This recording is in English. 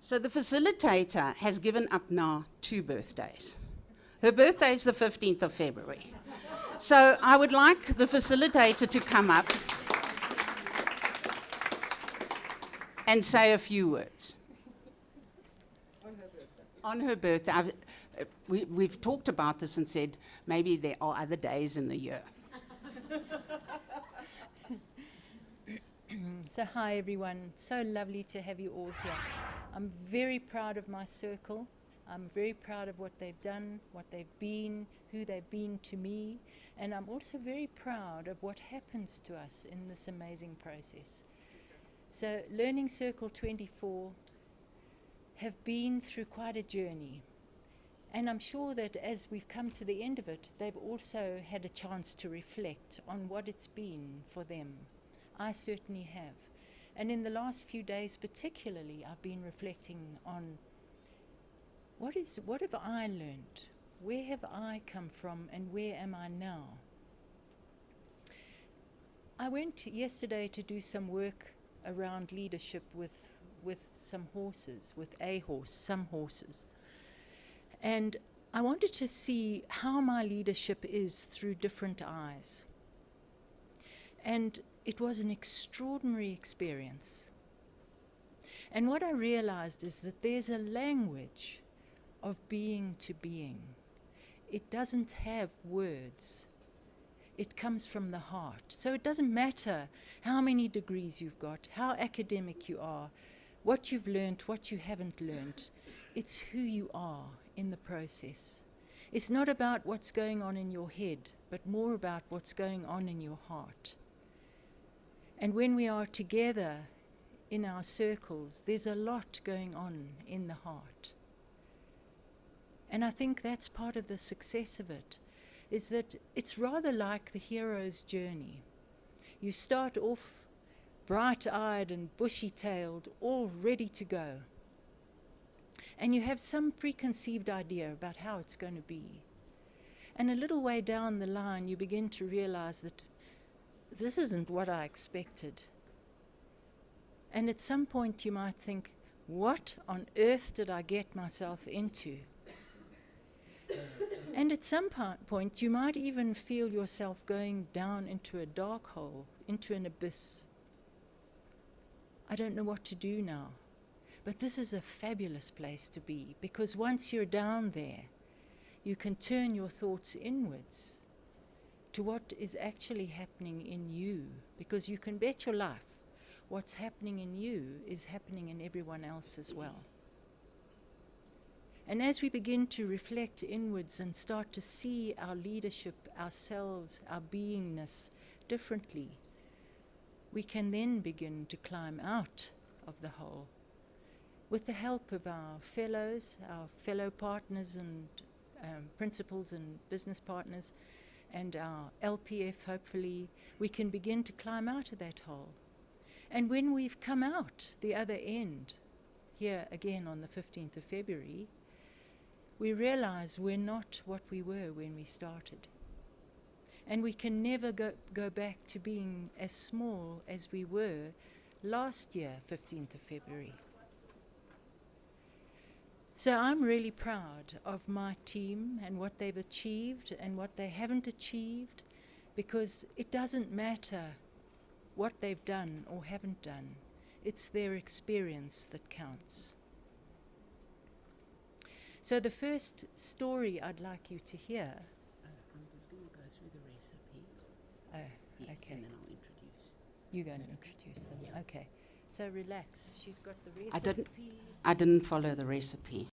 So the facilitator has given up now 2 birthdays. Her birthday is the 15th of February. So I would like the facilitator to come up and say a few words. On her birthday. We've talked about this and said maybe there are other days in the year. So hi everyone, so lovely to have you all here. I'm very proud of my circle. I'm very proud of what they've done, what they've been, who they've been to me, and I'm also very proud of what happens to us in this amazing process. So Learning Circle 24 have been through quite a journey, and I'm sure that as we've come to the end of it, they've also had a chance to reflect on what it's been for them. I certainly have. And in the last few days particularly, I've been reflecting on what have I learned? Where have I come from and where am I now? I went yesterday to do some work around leadership with some horses, with some horses. And I wanted to see how my leadership is through different eyes. And it was an extraordinary experience. And what I realized is that there's a language of being to being. It doesn't have words. It comes from the heart. So it doesn't matter how many degrees you've got, how academic you are, what you've learned, what you haven't learned. It's who you are in the process. It's not about what's going on in your head, but more about what's going on in your heart. And when we are together in our circles, there's a lot going on in the heart. And I think that's part of the success of it, is that it's rather like the hero's journey. You start off bright-eyed and bushy-tailed, all ready to go. And you have some preconceived idea about how it's going to be. And a little way down the line, you begin to realize that this isn't what I expected. And at some point you might think, what on earth did I get myself into? And at some point you might even feel yourself going down into a dark hole, into an abyss. I don't know what to do now. But this is a fabulous place to be, because once you're down there, you can turn your thoughts inwards to what is actually happening in you, because you can bet your life what's happening in you is happening in everyone else as well. And as we begin to reflect inwards and start to see our leadership, ourselves, our beingness differently, we can then begin to climb out of the hole with the help of our fellows, our fellow partners and principals and business partners, and our LPF. Hopefully we can begin to climb out of that hole. And when we've come out the other end, here again on the 15th of February, we realize we're not what we were when we started. And we can never go back to being as small as we were last year, 15th of February. So I'm really proud of my team and what they've achieved and what they haven't achieved, because it doesn't matter what they've done or haven't done. It's their experience that counts. So the first story I'd like you to hear. I'm just going to go through the recipe. Oh, yes, okay. And then I'll introduce. You're going to introduce them. Yeah. Okay. So relax. She's got the recipe. I didn't follow the recipe.